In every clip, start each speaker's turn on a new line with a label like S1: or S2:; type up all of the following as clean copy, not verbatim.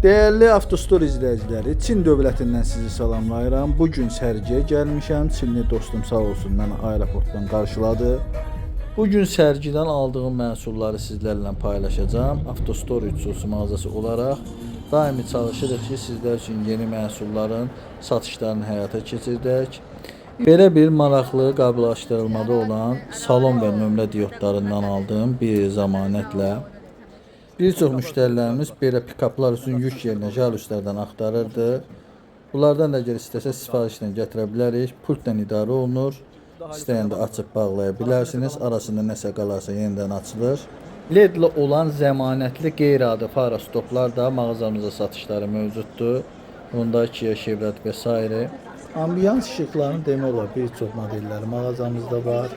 S1: Değerli Avtostor izləyiciləri, Çin dövlətindən sizi salamlayıram. Bugün sərgiyə gəlmişəm. Çinli dostum sağ olsun məni aeroportdan qarşıladı. Bugün sərgidən aldığım məhsulları sizlərlə paylaşacağam. Avtostor xüsusi mağazası olaraq daimi çalışırıq ki, sizlər üçün yeni məhsulların satışlarını həyata keçirdək. Belə bir maraqlı qablaşdırılmada olan salon və nömrə diodlarından aldığım bir zəmanətlə bir çox müştərilərimiz belə pikaplar üçün yük yerinə jalüslərdən axtarırdı. Bunlardan da əgər istəsə sifarişlə gətirə bilərik. Pultla idarə olunur. İstəyəndə açıb bağlaya bilərsiniz. Arasında nəsə qalarsa yenidən açılır. LED-li olan zəmanətli qeyri-adi fara stoplar da mağazamızda satışları mövcuddur. Honda, Kia, Chevrolet və s. Ambiyans işıqlarının demək olar bir çox modelləri mağazamızda var.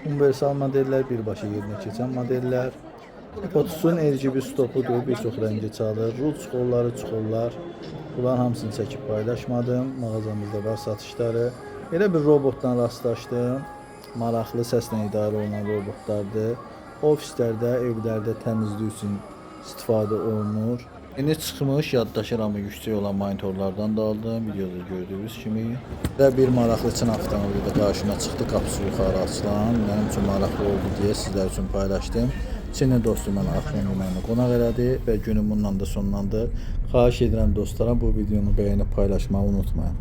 S1: Universal modellər, birbaşa yerinə keçən modellər. Potusun RGB stopudur, bir çox rəngi çalır, rul çuxurlar. Bunların hamısını çəkib paylaşmadım. Mağazamızda var satışları. Elə bir robotla rastlaşdım. Maraqlı səslə idarə olunan robotlardır. Ofislərdə, evlərdə təmizlik üçün istifadə olunur. Yeni çıxmış yaddaşı ramı yüksək olan monitorlardan da aldım. Videoda gördüyünüz kimi. Və bir maraqlı Çin avtomobili də qarşıma çıxdı. Qapısı yuxarı açılan. Mənim üçün maraqlı oldu deyə sizlər üçün paylaşdım. Çinli dostum mənə axşam yeməyini qonaq elədi və günüm bundan da sonlandı. Xahiş edirəm dostlarım, bu videonu bəyənib paylaşmağı unutmayın.